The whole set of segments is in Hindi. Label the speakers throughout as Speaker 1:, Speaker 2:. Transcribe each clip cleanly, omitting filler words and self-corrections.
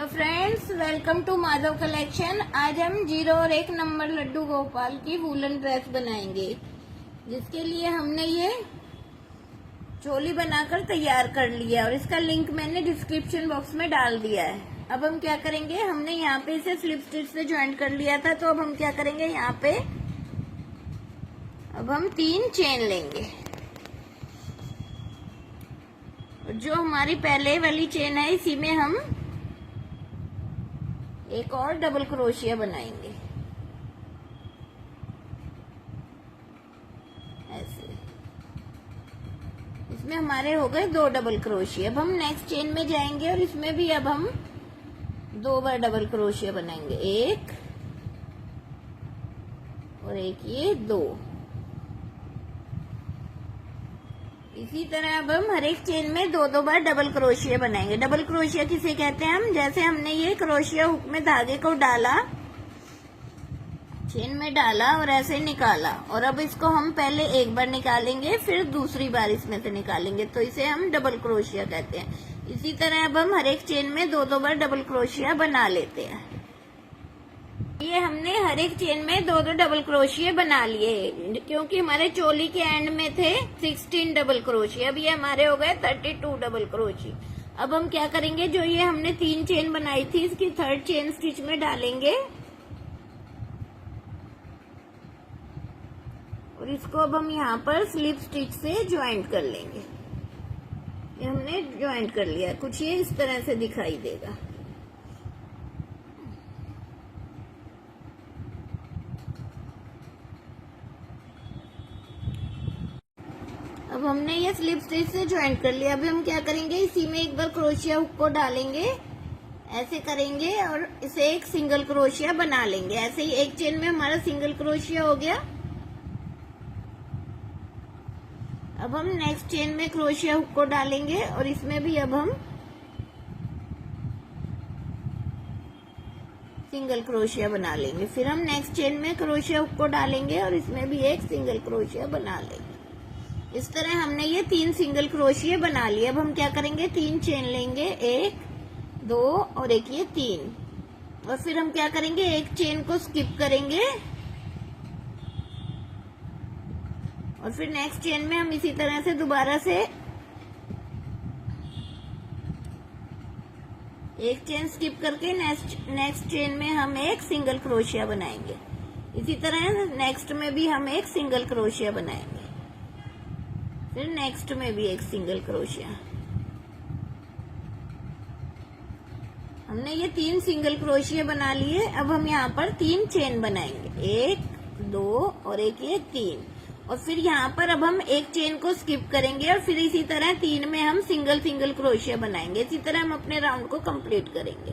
Speaker 1: तो friends, welcome to Madhav collection. आज हम 0 और 1 नंबर लड्डू गोपाल की वूलन ड्रेस बनाएंगे, जिसके लिए हमने ये चोली बनाकर तैयार कर लिया और इसका लिंक मैंने डिस्क्रिप्शन बॉक्स में डाल दिया है। अब हम क्या करेंगे, हमने यहाँ पे इसे स्लिप स्टिच से ज्वाइंट कर लिया था, तो अब हम क्या करेंगे, यहाँ पे अब हम 3 चेन लेंगे और जो हमारी पहले वाली चेन है इसी में हम एक और डबल क्रोशिया बनाएंगे ऐसे। इसमें हमारे हो गए 2 डबल क्रोशिया। अब हम नेक्स्ट चेन में जाएंगे और इसमें भी अब हम 2 बार डबल क्रोशिया बनाएंगे, एक और एक, ये 2। इसी तरह अब हम हर एक चेन में 2 बार डबल क्रोशिया बनाएंगे। डबल क्रोशिया किसे कहते हैं हम, जैसे हमने ये क्रोशिया हुक में धागे को डाला, चेन में डाला और ऐसे निकाला, और अब इसको हम पहले एक बार निकालेंगे फिर दूसरी बार इसमें से निकालेंगे, तो इसे हम डबल क्रोशिया कहते हैं। इसी तरह अब हम हर एक चेन में 2 बार डबल क्रोशिया बना लेते हैं। ये हमने हर एक चेन में 2 डबल क्रोशिया बना लिए, क्योंकि हमारे चोली के एंड में थे 16 डबल क्रोशिया। अब ये हमारे हो गए 32 डबल क्रोशिया। अब हम क्या करेंगे, जो ये हमने 3 चेन बनाई थी इसकी 3rd चेन स्टिच में डालेंगे और इसको अब हम यहाँ पर स्लिप स्टिच से ज्वाइंट कर लेंगे। ये हमने ज्वाइंट कर लिया, कुछ ये इस तरह से दिखाई देगा। अब हमने ये स्लिप स्टिच से ज्वाइंट कर लिया। अभी हम क्या करेंगे, इसी में एक बार क्रोशिया हुक को डालेंगे, ऐसे करेंगे और इसे एक सिंगल क्रोशिया बना लेंगे। ऐसे ही एक चेन में हमारा सिंगल क्रोशिया हो गया। अब हम नेक्स्ट चेन में क्रोशिया हुक को डालेंगे और इसमें भी अब हम सिंगल क्रोशिया बना लेंगे। फिर हम नेक्स्ट चेन में क्रोशिया हुक को डालेंगे और इसमें भी एक सिंगल क्रोशिया बना लेंगे। इस तरह हमने ये 3 सिंगल क्रोशिया बना लिए। अब हम क्या करेंगे, 3 चेन लेंगे, 1, 2 और एक, ये 3। और फिर हम क्या करेंगे, एक चेन को स्किप करेंगे और फिर नेक्स्ट चेन में हम इसी तरह से दोबारा से एक चेन स्किप करके नेक्स्ट चेन में हम एक सिंगल क्रोशिया बनाएंगे। इसी तरह नेक्स्ट में भी हम एक सिंगल क्रोशिया बनाएंगे, फिर नेक्स्ट में भी एक सिंगल क्रोशिया। हमने ये 3 सिंगल क्रोशिया बना लिए। अब हम यहाँ पर 3 चेन बनाएंगे, 1, 2 और एक, ये 3। और फिर यहाँ पर अब हम एक चेन को स्किप करेंगे और फिर इसी तरह 3 में हम सिंगल क्रोशिया बनाएंगे। इसी तरह हम अपने राउंड को कंप्लीट करेंगे।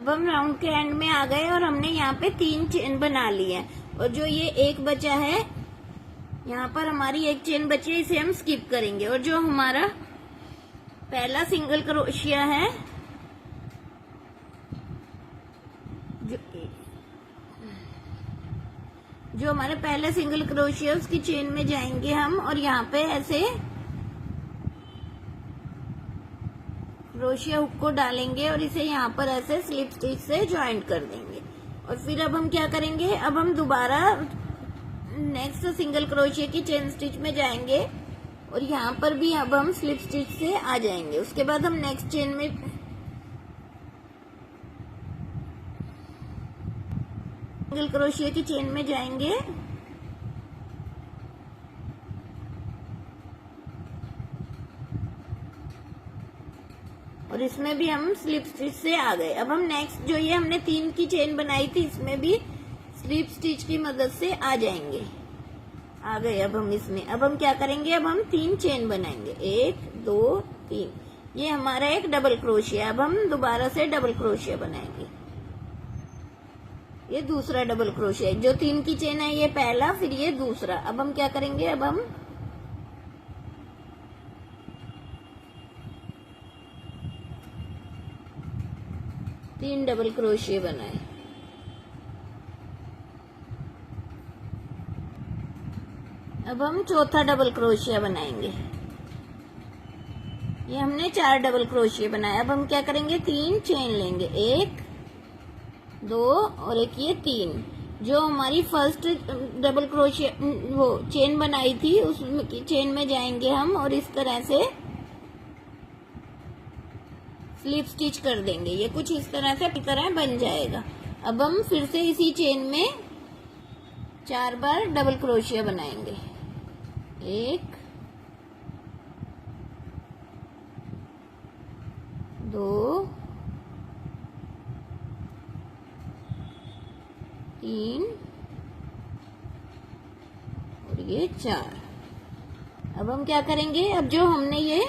Speaker 1: अब हम राउंड के एंड में आ गए और हमने यहाँ पे 3 चेन बना ली है और जो ये एक बचा है, यहाँ पर हमारी एक चेन बची है, इसे हम स्किप करेंगे और जो हमारा पहला सिंगल क्रोशिया है, जो हमारे पहले सिंगल क्रोशिया, उसकी चेन में जाएंगे हम और यहाँ पे ऐसे क्रोशिया हुक को डालेंगे और इसे यहाँ पर ऐसे स्लिप स्टिच से ज्वाइंट कर देंगे। और फिर अब हम क्या करेंगे, अब हम दोबारा नेक्स्ट सिंगल क्रोशिया की चेन स्टिच में जाएंगे और यहाँ पर भी अब हम स्लिप स्टिच से आ जाएंगे। उसके बाद हम नेक्स्ट चेन में सिंगल क्रोशिया की चेन में जाएंगे और इसमें भी हम स्लिप स्टिच से आ गए। अब हम नेक्स्ट जो ये हमने 3 की चेन बनाई थी, इसमें भी स्लिप स्टिच की मदद से आ जाएंगे, आ गए। अब हम इसमें अब हम क्या करेंगे, अब हम 3 चेन बनाएंगे, 1, 2, 3। ये हमारा एक डबल क्रोशिया। अब हम दोबारा से डबल क्रोशिया बनाएंगे, ये दूसरा डबल क्रोशिया। जो 3 की चेन है ये पहला, फिर ये दूसरा। अब हम क्या करेंगे, अब हम तीन डबल क्रोशिया बनाए। अब हम चौथा डबल क्रोशिया बनाएंगे। ये हमने 4 डबल क्रोशिया बनाया। अब हम क्या करेंगे, 3 चेन लेंगे, 1 2 और एक ये 3। जो हमारी फर्स्ट डबल क्रोशिया वो चेन बनाई थी उस चेन में जाएंगे हम और इस तरह से स्लिप स्टिच कर देंगे। ये कुछ इस तरह से तरह बन जाएगा। अब हम फिर से इसी चेन में 4 बार डबल क्रोशिया बनाएंगे, 1 2 3 और ये 4। अब हम क्या करेंगे, अब जो हमने ये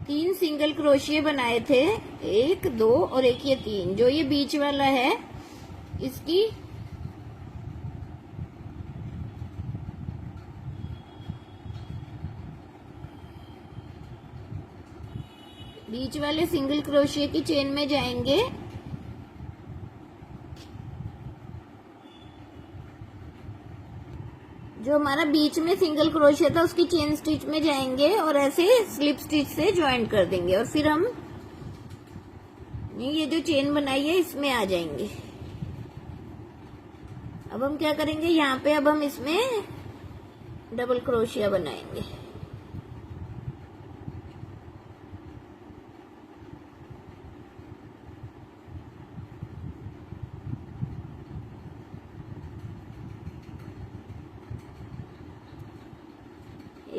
Speaker 1: 3 सिंगल क्रोशिया बनाए थे, 1 2 और एक ये 3, जो ये बीच वाला है इसकी बीच वाले सिंगल क्रोशिया की चेन में जाएंगे जो हमारा बीच में सिंगल क्रोशिया था उसकी चेन स्टिच में जाएंगे और ऐसे स्लिप स्टिच से ज्वाइन कर देंगे और फिर हम ये जो चेन बनाई है इसमें आ जाएंगे। अब हम क्या करेंगे, यहाँ पे अब हम इसमें डबल क्रोशिया बनाएंगे।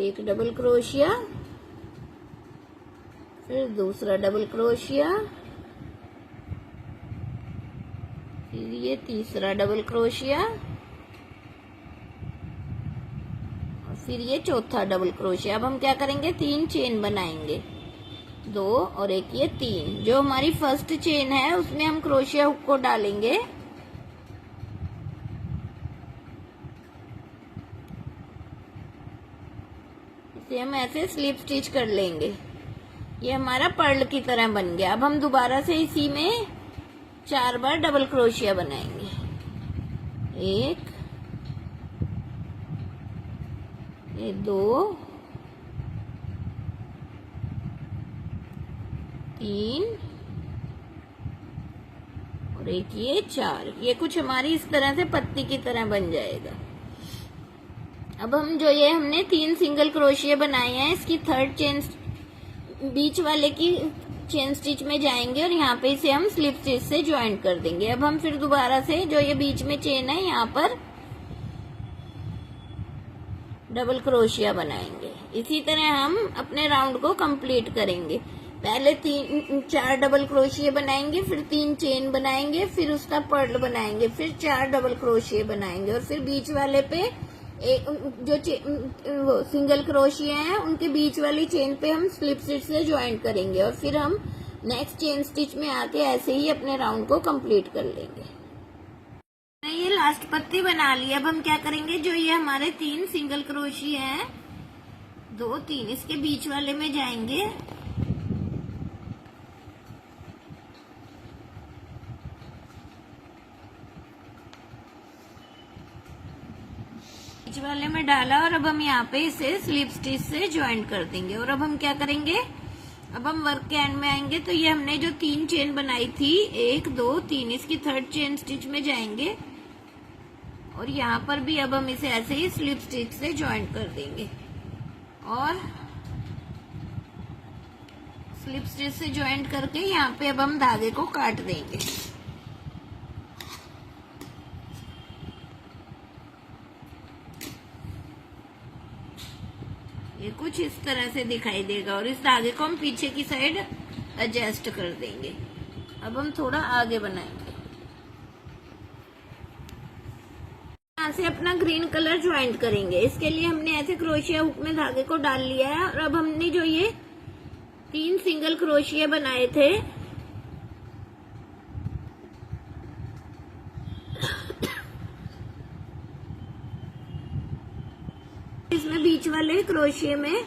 Speaker 1: एक डबल क्रोशिया, फिर दूसरा डबल क्रोशिया, फिर ये तीसरा डबल क्रोशिया और फिर ये चौथा डबल क्रोशिया। अब हम क्या करेंगे, 3 चेन बनाएंगे, 2 और एक ये 3। जो हमारी फर्स्ट चेन है उसमें हम क्रोशिया हुक को डालेंगे, हम ऐसे स्लिप स्टिच कर लेंगे। ये हमारा पर्ल की तरह बन गया। अब हम दोबारा से इसी में 4 बार डबल क्रोशिया बनाएंगे, 1 ये 2 3 और एक ये 4। ये कुछ हमारी इस तरह से पत्ती की तरह बन जाएगा। अब हम जो ये हमने 3 सिंगल क्रोशिया बनाए हैं इसकी थर्ड चेन बीच वाले की चेन स्टिच में जाएंगे और यहाँ पे इसे हम स्लिप स्टिच से ज्वाइन कर देंगे। अब हम फिर दोबारा से जो ये बीच में चेन है यहाँ पर डबल क्रोशिया बनाएंगे। इसी तरह हम अपने राउंड को कंप्लीट करेंगे। पहले 4 डबल क्रोशिया बनाएंगे, फिर 3 चेन बनाएंगे, फिर उसका पर्ल बनाएंगे, फिर 4 डबल क्रोशिया बनाएंगे और फिर बीच वाले पे जो वो सिंगल क्रोशिया है उनके बीच वाली चेन पे हम स्लिप स्टिच से ज्वाइन करेंगे और फिर हम नेक्स्ट चेन स्टिच में आके ऐसे ही अपने राउंड को कंप्लीट कर लेंगे। ये लास्ट पत्ती बना ली। अब हम क्या करेंगे, जो ये हमारे 3 सिंगल क्रोशिया है 2 3 इसके बीच वाले में जाएंगे बीच वाले में डाला और अब हम यहाँ पे इसे स्लिप स्टिच से ज्वाइन कर देंगे। और अब हम क्या करेंगे, अब हम वर्क के एंड में आएंगे तो ये हमने जो 3 चेन बनाई थी 1 2 3 इसकी थर्ड चेन स्टिच में जाएंगे और यहाँ पर भी अब हम इसे ऐसे ही स्लिप स्टिच से ज्वाइन कर देंगे और स्लिप स्टिच से ज्वाइन करके यहाँ पे अब हम धागे को काट देंगे। ये कुछ इस तरह से दिखाई देगा और इस धागे को हम पीछे की साइड एडजस्ट कर देंगे। अब हम थोड़ा आगे बनाएंगे। यहाँ से अपना ग्रीन कलर ज्वाइन करेंगे। इसके लिए हमने ऐसे क्रोशिया हुक में धागे को डाल लिया है और अब हमने जो ये 3 सिंगल क्रोशिया बनाए थे इसमें बीच वाले क्रोशिया में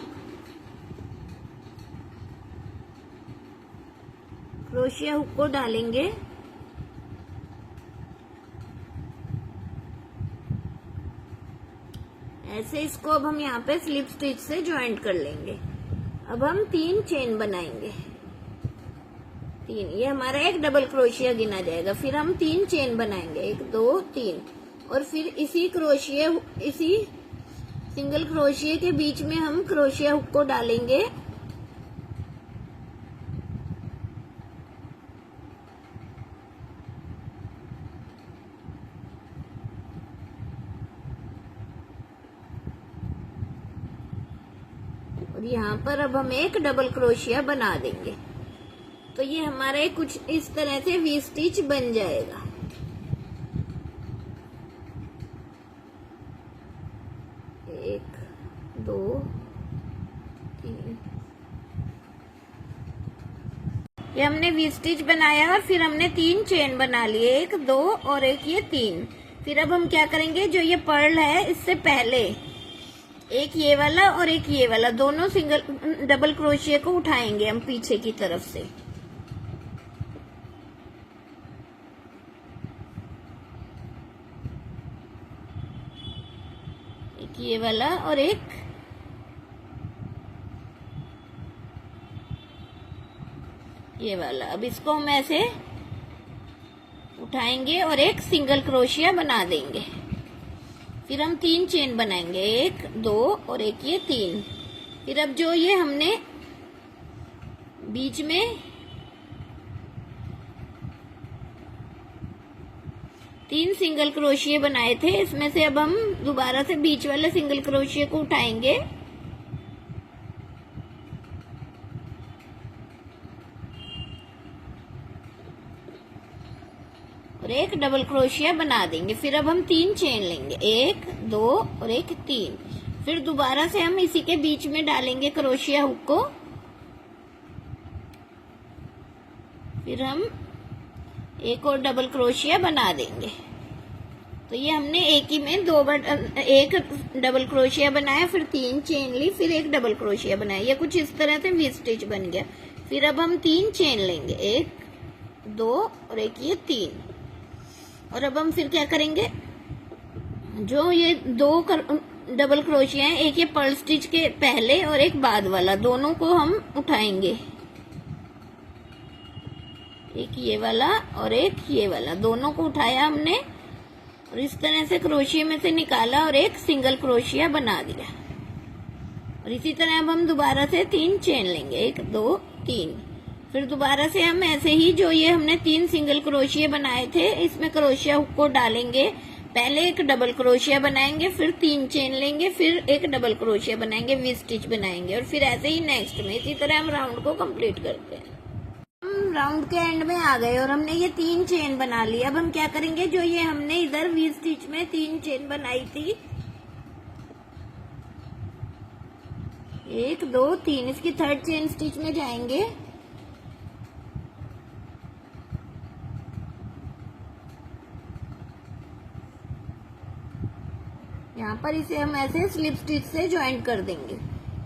Speaker 1: क्रोशिया हुक को डालेंगे ऐसे। इसको अब हम यहाँ पे स्लिप स्टिच से ज्वाइंट कर लेंगे। अब हम 3 चेन बनाएंगे, 3, ये हमारा एक डबल क्रोशिया गिना जाएगा। फिर हम 3 चेन बनाएंगे, 1 2 3, और फिर इसी सिंगल क्रोशिया के बीच में हम क्रोशिया हुक को डालेंगे, और यहाँ पर अब हम एक डबल क्रोशिया बना देंगे। तो ये हमारा कुछ इस तरह से वी स्टिच बन जाएगा। एक, दो, तीन, ये हमने वी स्टिच बनाया और फिर हमने 3 चेन बना लिए, 1 2 और एक ये 3। फिर अब हम क्या करेंगे, जो ये पर्ल है इससे पहले एक ये वाला और एक ये वाला दोनों डबल क्रोशिया को उठाएंगे हम पीछे की तरफ से। एक ये वाला और एक ये वाला। अब इसको हम ऐसे उठाएंगे और एक सिंगल क्रोशिया बना देंगे। फिर हम 3 चेन बनाएंगे, 1 2 और एक ये 3। फिर अब जो ये हमने बीच में 3 सिंगल क्रोशिया बनाए थे, इसमें से अब हम दोबारा से बीच वाले सिंगल क्रोशिया को उठाएंगे और एक डबल क्रोशिया बना देंगे। फिर अब हम 3 चेन लेंगे, 1 2 और एक 3। फिर दोबारा से हम इसी के बीच में डालेंगे क्रोशिया हुक को। फिर हम एक और डबल क्रोशिया बना देंगे। तो ये हमने एक ही में एक डबल क्रोशिया बनाया, फिर 3 चेन ली, फिर एक डबल क्रोशिया बनाया। ये कुछ इस तरह से वी स्टिच बन गया। फिर अब हम 3 चेन लेंगे, 1 2 और एक ये 3। और अब हम फिर क्या करेंगे, जो ये 2 डबल क्रोशिया है, एक ये पर्ल स्टिच के पहले और एक बाद वाला, दोनों को हम उठाएंगे, एक ये वाला और एक ये वाला, दोनों को उठाया हमने और इस तरह से क्रोशिया में से निकाला और एक सिंगल क्रोशिया बना दिया। और इसी तरह अब हम दोबारा से 3 चेन लेंगे, 1 2 3। फिर दोबारा से हम ऐसे ही जो ये हमने 3 सिंगल क्रोशिया बनाए थे, इसमें क्रोशिया हुक को डालेंगे, पहले एक डबल क्रोशिया बनाएंगे, फिर 3 चेन लेंगे, फिर एक डबल क्रोशिया बनाएंगे, वी स्टिच बनाएंगे, और फिर ऐसे ही नेक्स्ट में। इसी तरह हम राउंड को कंप्लीट करते हैं। हम राउंड के एंड में आ गए और हमने ये 3 चेन बना ली। अब हम क्या करेंगे, जो ये हमने इधर वी स्टिच में 3 चेन बनाई थी, 1 2 3, इसकी 3rd चेन स्टिच में जाएंगे, यहाँ पर इसे हम ऐसे स्लिप स्टिच से ज्वाइंट कर देंगे।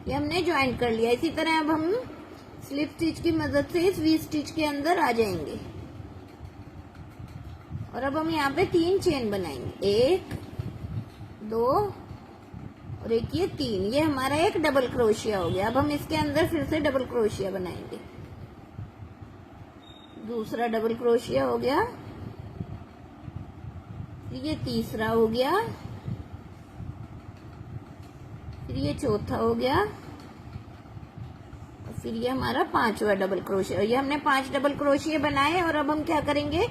Speaker 1: ये हमने ज्वाइंट कर लिया। इसी तरह अब हम स्लिप स्टिच की मदद से इस वी स्टिच के अंदर आ जाएंगे और अब हम यहाँ पे 3 चेन बनाएंगे, 1 2 और एक ये 3। ये हमारा एक डबल क्रोशिया हो गया। अब हम इसके अंदर फिर से डबल क्रोशिया बनाएंगे, दूसरा डबल क्रोशिया हो गया, ये तीसरा हो गया, फिर ये चौथा हो गया और फिर ये हमारा 5वां डबल क्रोशिया। ये हमने 5 डबल क्रोशिया बनाए और अब हम क्या करेंगे,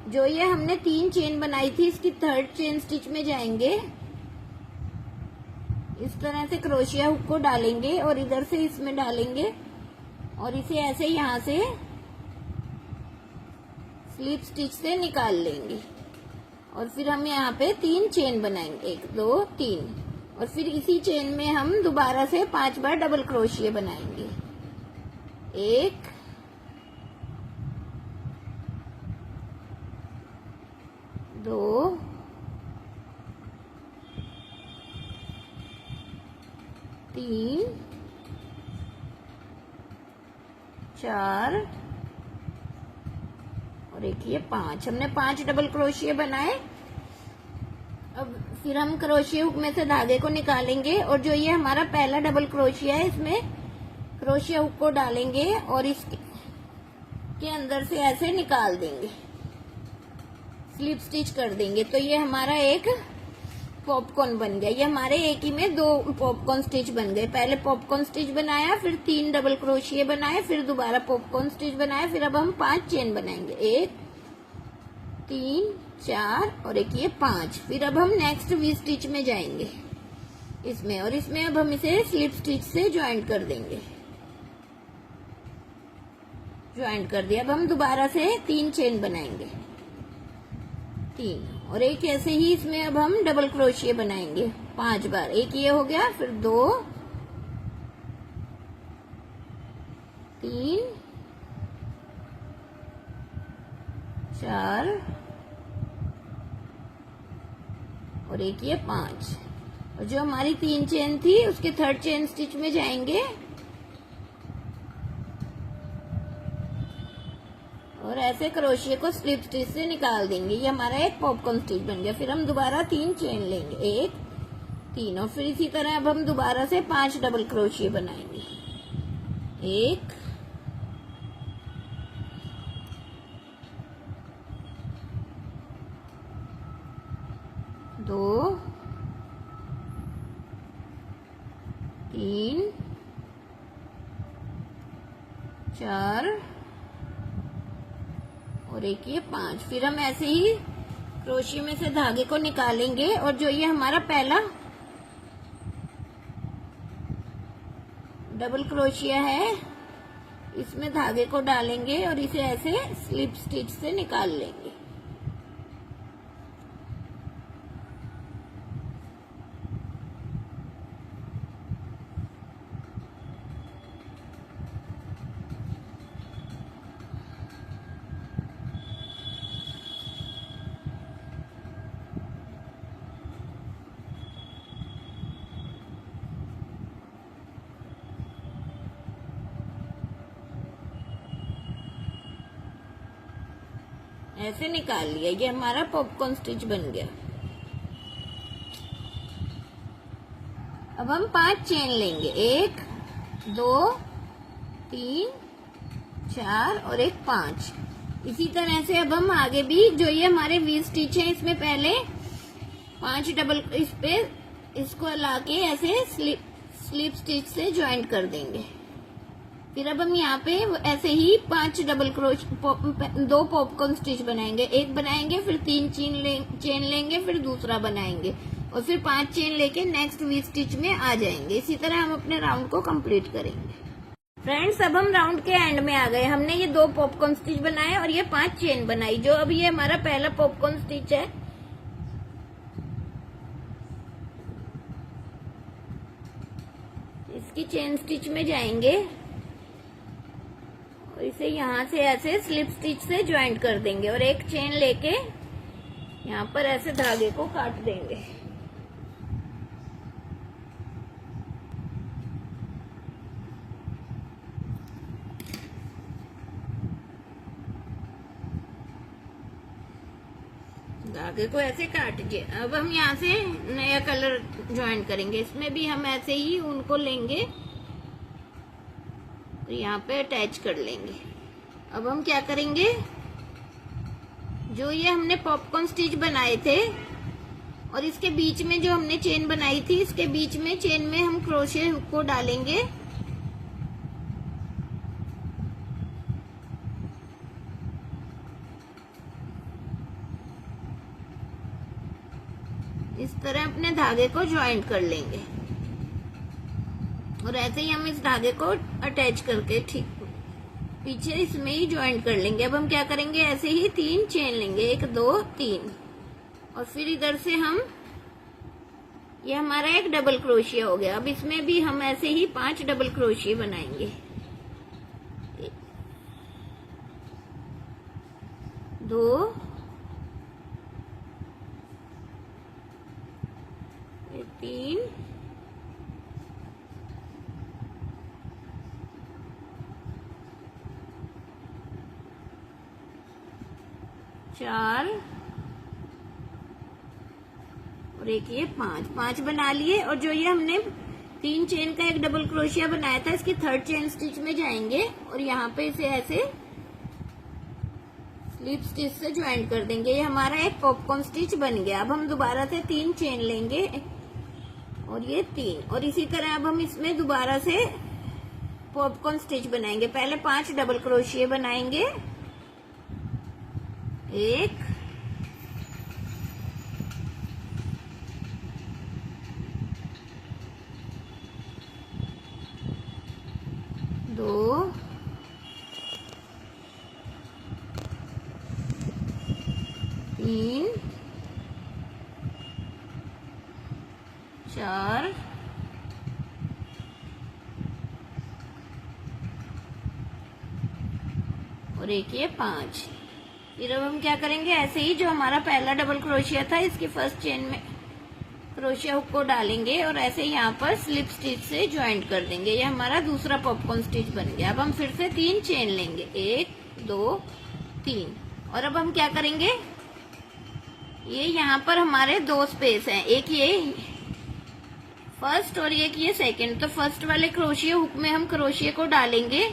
Speaker 1: जो ये हमने 3 चेन बनाई थी, इसकी 3rd चेन स्टिच में जाएंगे, इस तरह से क्रोशिया हुक को डालेंगे और इधर से इसमें डालेंगे और इसे ऐसे यहाँ से स्लिप स्टिच से निकाल लेंगे और फिर हम यहाँ पे 3 चेन बनाएंगे, 1 2 3, और फिर इसी चेन में हम दोबारा से 5 बार डबल क्रोशिया बनाएंगे, 1 2 3 4 और एक ये 5। हमने 5 डबल क्रोशिया बनाए। अब फिर हम क्रोशिया हुक में से धागे को निकालेंगे और जो ये हमारा पहला डबल क्रोशिया है, इसमें क्रोशिया हुक को डालेंगे और इसके अंदर से ऐसे निकाल देंगे, स्लिप स्टिच कर देंगे। तो ये हमारा एक पॉपकॉर्न बन गया। ये हमारे एक ही में 2 पॉपकॉर्न स्टिच बन गए। पहले पॉपकॉर्न स्टिच बनाया, फिर 3 डबल क्रोशिया बनाए, फिर दोबारा पॉपकॉर्न स्टिच बनाया, फिर अब हम 5 चेन बनाएंगे, 1 3 4 और एक ये 5। फिर अब हम नेक्स्ट वी स्टिच में जाएंगे इसमें, और इसमें अब हम इसे स्लिप स्टिच से ज्वाइंट कर देंगे। ज्वाइंट कर दिया। अब हम दोबारा से 3 चेन बनाएंगे, 3 और एक ऐसे ही इसमें अब हम डबल क्रोशिया बनाएंगे 5 बार। एक ये हो गया, फिर 2 3 4 और एक ये 5। और जो हमारी 3 चेन थी उसके 3rd चेन स्टिच में जाएंगे और ऐसे क्रोशिया को स्लिप स्टिच से निकाल देंगे। ये हमारा एक पॉपकॉर्न स्टिच बन गया। फिर हम दोबारा 3 चेन लेंगे, 1 3 और फिर इसी तरह अब हम दोबारा से 5 डबल क्रोशिया बनाएंगे, 1 2 3 4 और एक ये 5। फिर हम ऐसे ही क्रोशिया में से धागे को निकालेंगे और जो ये हमारा पहला डबल क्रोशिया है इसमें धागे को डालेंगे और इसे ऐसे स्लिप स्टिच से निकाल लेंगे। ऐसे निकाल लिया। ये हमारा पॉपकॉर्न स्टिच बन गया। अब हम 5 चेन लेंगे, 1 2 3 4 और एक 5। इसी तरह से अब हम आगे भी जो ये हमारे वी स्टिच है इसमें पहले 5 डबल इस पे इसको लाके ऐसे स्लिप स्टिच से ज्वाइंट कर देंगे। फिर अब हम यहाँ पे ऐसे ही 5 डबल क्रोश 2 पॉपकॉर्न स्टिच बनाएंगे, 1 बनाएंगे, फिर 3 चेन लेंगे, फिर दूसरा बनाएंगे और फिर 5 चेन लेके नेक्स्ट वी स्टिच में आ जाएंगे। इसी तरह हम अपने राउंड को कंप्लीट करेंगे। फ्रेंड्स, अब हम राउंड के एंड में आ गए। हमने ये 2 पॉपकॉर्न स्टिच बनाए और ये 5 चेन बनाई। जो अब ये हमारा पहला पॉपकॉर्न स्टिच है, इसकी चेन स्टिच में जाएंगे और इसे यहाँ से ऐसे स्लिप स्टिच से ज्वाइंट कर देंगे और एक चेन लेके यहाँ पर ऐसे धागे को काट देंगे। धागे को ऐसे काट के अब हम यहाँ से नया कलर ज्वाइन करेंगे। इसमें भी हम ऐसे ही उनको लेंगे तो यहाँ पे अटैच कर लेंगे। अब हम क्या करेंगे, जो ये हमने पॉपकॉर्न स्टिच बनाए थे और इसके बीच में जो हमने चेन बनाई थी, इसके बीच में चेन में हम क्रोशे हुक को डालेंगे इस तरह अपने धागे को ज्वाइंट कर लेंगे और ऐसे ही हम इस धागे को अटैच करके ठीक पीछे इसमें ही ज्वाइंट कर लेंगे। अब हम क्या करेंगे, ऐसे ही 3 चेन लेंगे, 1 2 3 और फिर इधर से हम ये हमारा एक डबल क्रोशिया हो गया। अब इसमें भी हम ऐसे ही 5 डबल क्रोशिया बनाएंगे, 2 3 4 और एक ये 5 बना लिए। और जो ये हमने 3 चेन का एक डबल क्रोशिया बनाया था, इसकी 3rd चेन स्टिच में जाएंगे और यहाँ पे इसे ऐसे स्लिप स्टिच से ज्वाइंट कर देंगे। ये हमारा एक पॉपकॉर्न स्टिच बन गया। अब हम दोबारा से 3 चेन लेंगे और ये 3, और इसी तरह अब हम इसमें दोबारा से पॉपकॉर्न स्टिच बनाएंगे। पहले 5 डबल क्रोशिया बनाएंगे, 1 2 3 4 और एक ये 5। फिर अब हम क्या करेंगे, ऐसे ही जो हमारा पहला डबल क्रोशिया था इसकी 1st चेन में क्रोशिया हुक को डालेंगे और ऐसे यहाँ पर स्लिप स्टिच से ज्वाइंट कर देंगे। ये हमारा दूसरा पॉपकॉर्न स्टिच बन गया। अब हम फिर से 3 चेन लेंगे, 1 2 3, और अब हम क्या करेंगे, ये यहाँ पर हमारे 2 स्पेस हैं, एक ये फर्स्ट और एक ये सेकंड। तो फर्स्ट वाले क्रोशिया हुक में हम क्रोशिया को डालेंगे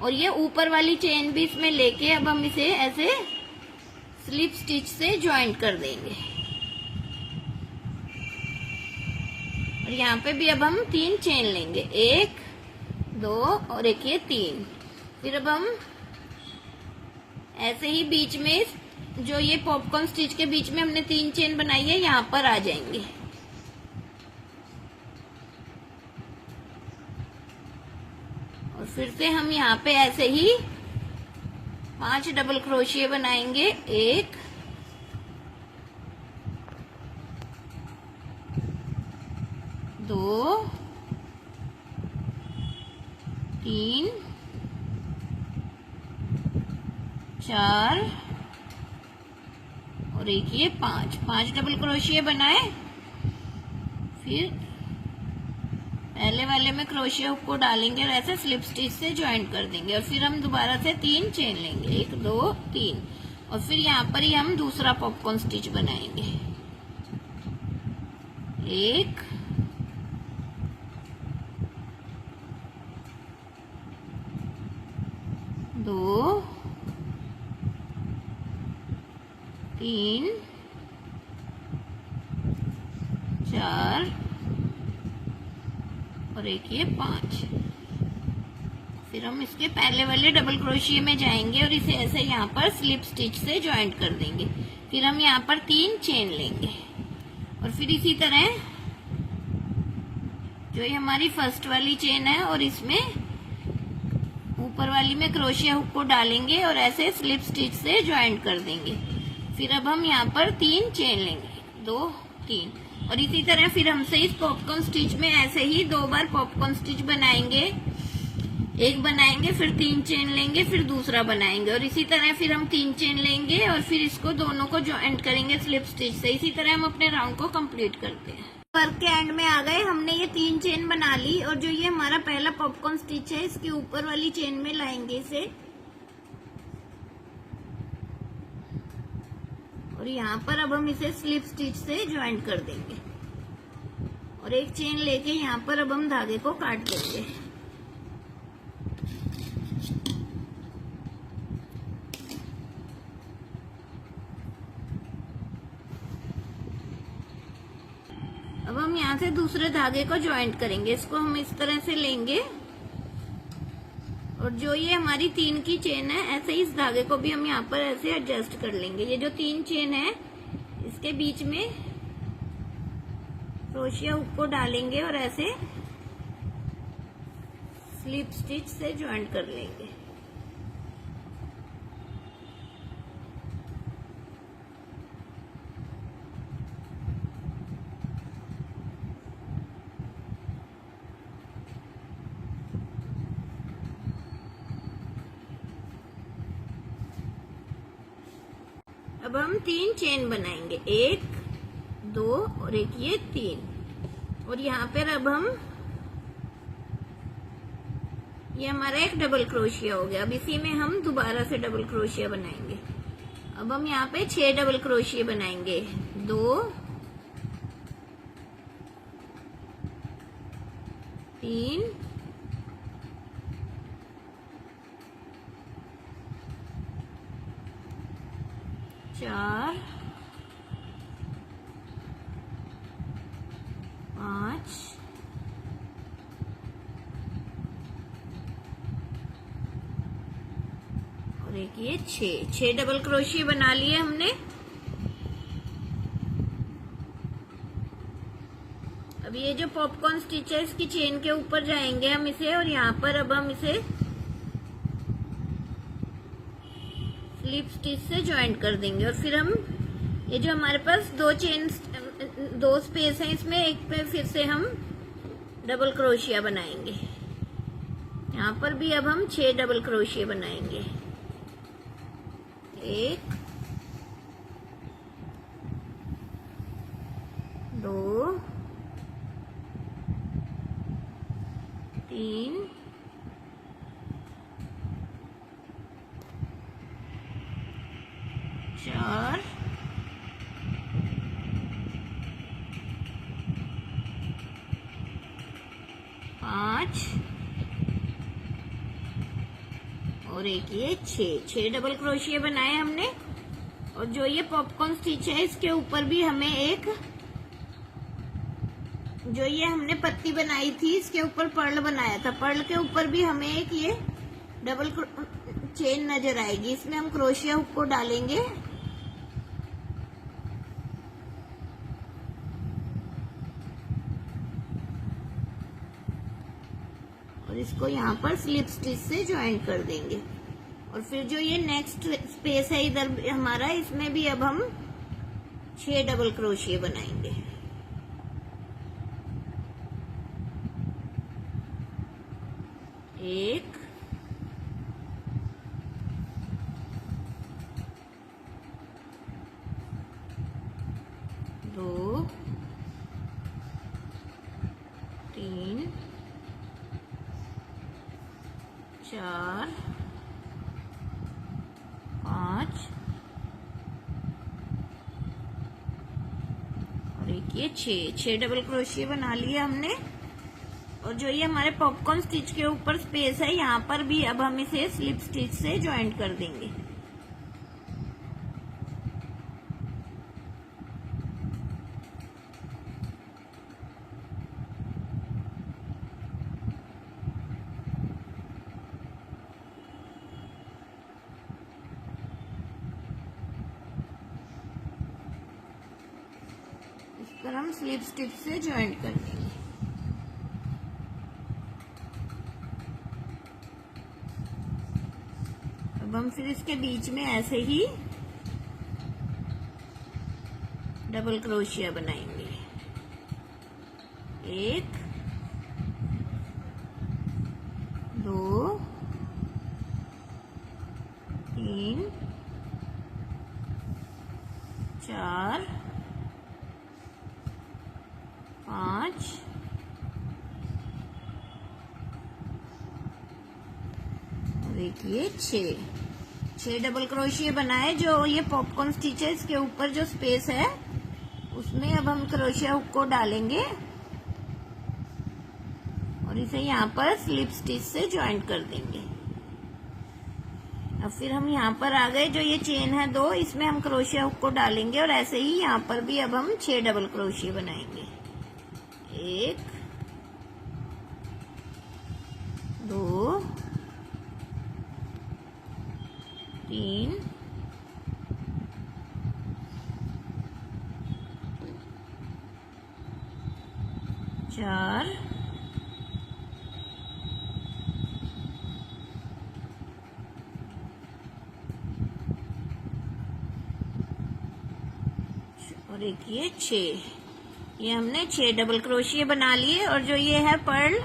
Speaker 1: और ये ऊपर वाली चेन भी इसमें लेके अब हम इसे ऐसे स्लिप स्टिच से ज्वाइंट कर देंगे। और यहाँ पे भी अब हम 3 चेन लेंगे, 1 2 और एक ये 3। फिर अब हम ऐसे ही बीच में जो ये पॉपकॉर्न स्टिच के बीच में हमने 3 चेन बनाई है यहाँ पर आ जाएंगे। और फिर से हम यहाँ पे ऐसे ही 5 डबल क्रोशिया बनाएंगे, 1 2 3 4 और एक ये 5 डबल क्रोशिया बनाए। फिर पहले वाले में क्रोशिया हुक को डालेंगे और ऐसे स्लिप स्टिच से ज्वाइंट कर देंगे। और फिर हम दोबारा से 3 चेन लेंगे, 1 2 3, और फिर यहाँ पर ही हम दूसरा पॉपकॉर्न स्टिच बनाएंगे, 1 2 3 4 और एक ये 5। फिर हम इसके पहले वाले डबल क्रोशिया में जाएंगे और इसे ऐसे यहाँ पर स्लिप स्टिच से ज्वाइंट कर देंगे। फिर हम यहाँ पर 3 चेन लेंगे और फिर इसी तरह जो ये हमारी फर्स्ट वाली चेन है और इसमें ऊपर वाली में क्रोशिया हुक को डालेंगे और ऐसे स्लिप स्टिच से ज्वाइंट कर देंगे। फिर अब हम यहाँ पर 3 चेन लेंगे, 2 3, और इसी तरह फिर हमसे इस पॉपकॉर्न स्टिच में ऐसे ही 2 बार पॉपकॉर्न स्टिच बनाएंगे, एक बनाएंगे फिर 3 चेन लेंगे फिर दूसरा बनाएंगे, और इसी तरह फिर हम 3 चेन लेंगे और फिर इसको दोनों को ज्वाइंट करेंगे स्लिप स्टिच से। इसी तरह हम अपने राउंड को कंप्लीट करते हैं। वर्क के एंड में आ गए, हमने ये 3 चेन बना ली और जो ये हमारा पहला पॉपकॉर्न स्टिच है इसके ऊपर वाली चेन में लाएंगे इसे, और यहाँ पर अब हम इसे स्लिप स्टिच से ज्वाइंट कर देंगे और एक चेन लेके यहाँ पर अब हम धागे को काट देंगे। अब हम यहाँ से दूसरे धागे को ज्वाइंट करेंगे। इसको हम इस तरह से लेंगे और जो ये हमारी 3 की चेन है ऐसे ही इस धागे को भी हम यहाँ पर ऐसे एडजस्ट कर लेंगे। ये जो 3 चेन है इसके बीच में क्रोशिया हुक को डालेंगे और ऐसे स्लिप स्टिच से ज्वाइंट कर लेंगे। अब हम 3 चेन बनाएंगे, 1 2 और एक ये 3, और यहाँ पर अब हम ये हमारा एक डबल क्रोशिया हो गया। अब इसी में हम दोबारा से डबल क्रोशिया बनाएंगे। अब हम यहाँ पे 6 डबल क्रोशिया बनाएंगे, 2 3, 4, 5 और एक ये 6 डबल क्रोशिया बना लिए हमने। अब ये जो पॉपकॉर्न स्टिच है इसकी चेन के ऊपर जाएंगे हम इसे, और यहाँ पर अब हम इसे स्लिप स्टिच से ज्वाइंट कर देंगे। और फिर हम ये जो हमारे पास दो स्पेस है इसमें, एक पे फिर से हम डबल क्रोशिया बनाएंगे। यहाँ पर भी अब हम 6 डबल क्रोशिया बनाएंगे। 1, 2, 3, 4, 5 और एक ये 6 डबल क्रोशिया बनाए हमने। और जो ये पॉपकॉर्न स्टिच है इसके ऊपर भी हमें एक, जो ये हमने पत्ती बनाई थी इसके ऊपर पर्ल बनाया था, पर्ल के ऊपर भी हमें एक ये डबल चेन नजर आएगी। इसमें हम क्रोशिया हुक को डालेंगे और इसको यहाँ पर स्लिप स्टिच से ज्वाइन कर देंगे। और फिर जो ये नेक्स्ट स्पेस है इधर हमारा, इसमें भी अब हम 6 डबल क्रोशिया बनाएंगे। 1, 2, 3, 4, 5 और एक ये 6 डबल क्रोशिया बना लिया हमने। और जो ये हमारे पॉपकॉर्न स्टिच के ऊपर स्पेस है यहाँ पर भी अब हम इसे स्लिप स्टिच से ज्वाइंट कर देंगे। इस पर हम स्लिप स्टिच से ज्वाइंट कर देंगे। अब हम फिर इसके बीच में ऐसे ही डबल क्रोशिया बनाएंगे। 1, 2, 3, 4, 5 और एक ये 6 डबल क्रोशिया बनाए। जो ये पॉपकॉर्न स्टिच है इसके ऊपर जो स्पेस है उसमें अब हम क्रोशिया हुक को डालेंगे और इसे यहाँ पर स्लिप स्टिच से ज्वाइंट कर देंगे। अब फिर हम यहाँ पर आ गए, जो ये चेन है 2, इसमें हम क्रोशिया हुक को डालेंगे और ऐसे ही यहाँ पर भी अब हम 6 डबल क्रोशिया बनाएंगे। 1, 2, 3, 4, और एक ये 6। ये हमने 6 डबल क्रोशिया बना लिए। और जो ये है पर्ल,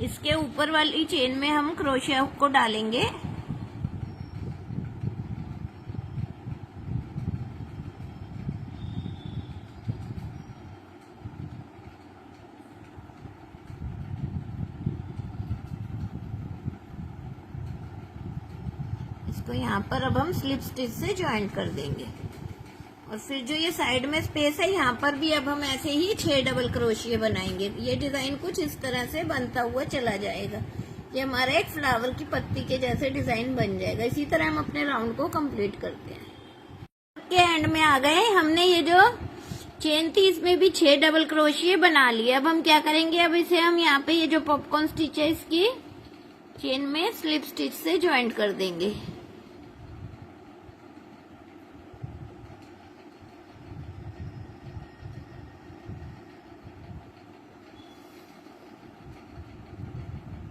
Speaker 1: इसके ऊपर वाली चेन में हम क्रोशिया हुक को डालेंगे इसको यहाँ पर अब हम स्लिप स्टिच से ज्वाइन कर देंगे। और फिर जो ये साइड में स्पेस है यहाँ पर भी अब हम ऐसे ही 6 डबल क्रोशिया बनाएंगे। ये डिजाइन कुछ इस तरह से बनता हुआ चला जाएगा। ये हमारा एक फ्लावर की पत्ती के जैसे डिजाइन बन जाएगा। इसी तरह हम अपने राउंड को कंप्लीट करते हैं। के एंड में आ गए, हमने ये जो चेन थी इसमें भी 6 डबल क्रोशिया बना लिए। अब हम क्या करेंगे, अब इसे हम यहाँ पे ये जो पॉपकॉर्न स्टिच है इसकी चेन में स्लिप स्टिच से ज्वाइंट कर देंगे।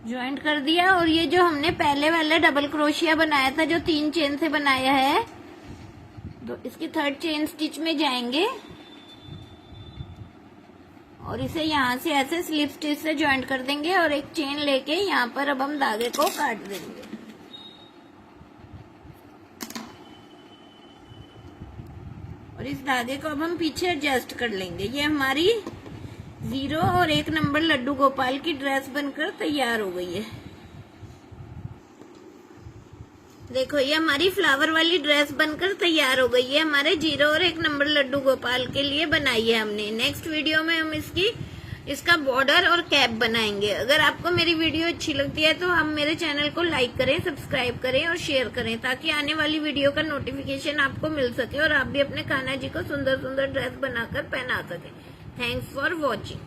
Speaker 1: ज्वाइंट कर दिया। और ये जो हमने पहले वाला डबल क्रोशिया बनाया था जो 3 चेन से बनाया है, तो इसकी 3rd चेन स्टिच में जाएंगे और इसे यहाँ से ऐसे स्लिप स्टिच से ज्वाइंट कर देंगे और एक चेन लेके यहाँ पर अब हम धागे को काट देंगे। और इस धागे को अब हम पीछे एडजस्ट कर लेंगे। ये हमारी 0 और 1 नंबर लड्डू गोपाल की ड्रेस बनकर तैयार हो गई है। देखो ये हमारी फ्लावर वाली ड्रेस बनकर तैयार हो गई है। हमारे 0 और 1 नंबर लड्डू गोपाल के लिए बनाई है हमने। नेक्स्ट वीडियो में हम इसका बॉर्डर और कैप बनाएंगे। अगर आपको मेरी वीडियो अच्छी लगती है तो हम मेरे चैनल को लाइक करें, सब्सक्राइब करें और शेयर करें ताकि आने वाली वीडियो का नोटिफिकेशन आपको मिल सके और आप भी अपने कान्हा जी को सुंदर सुंदर ड्रेस बनाकर पहना सकें। Thanks for watching.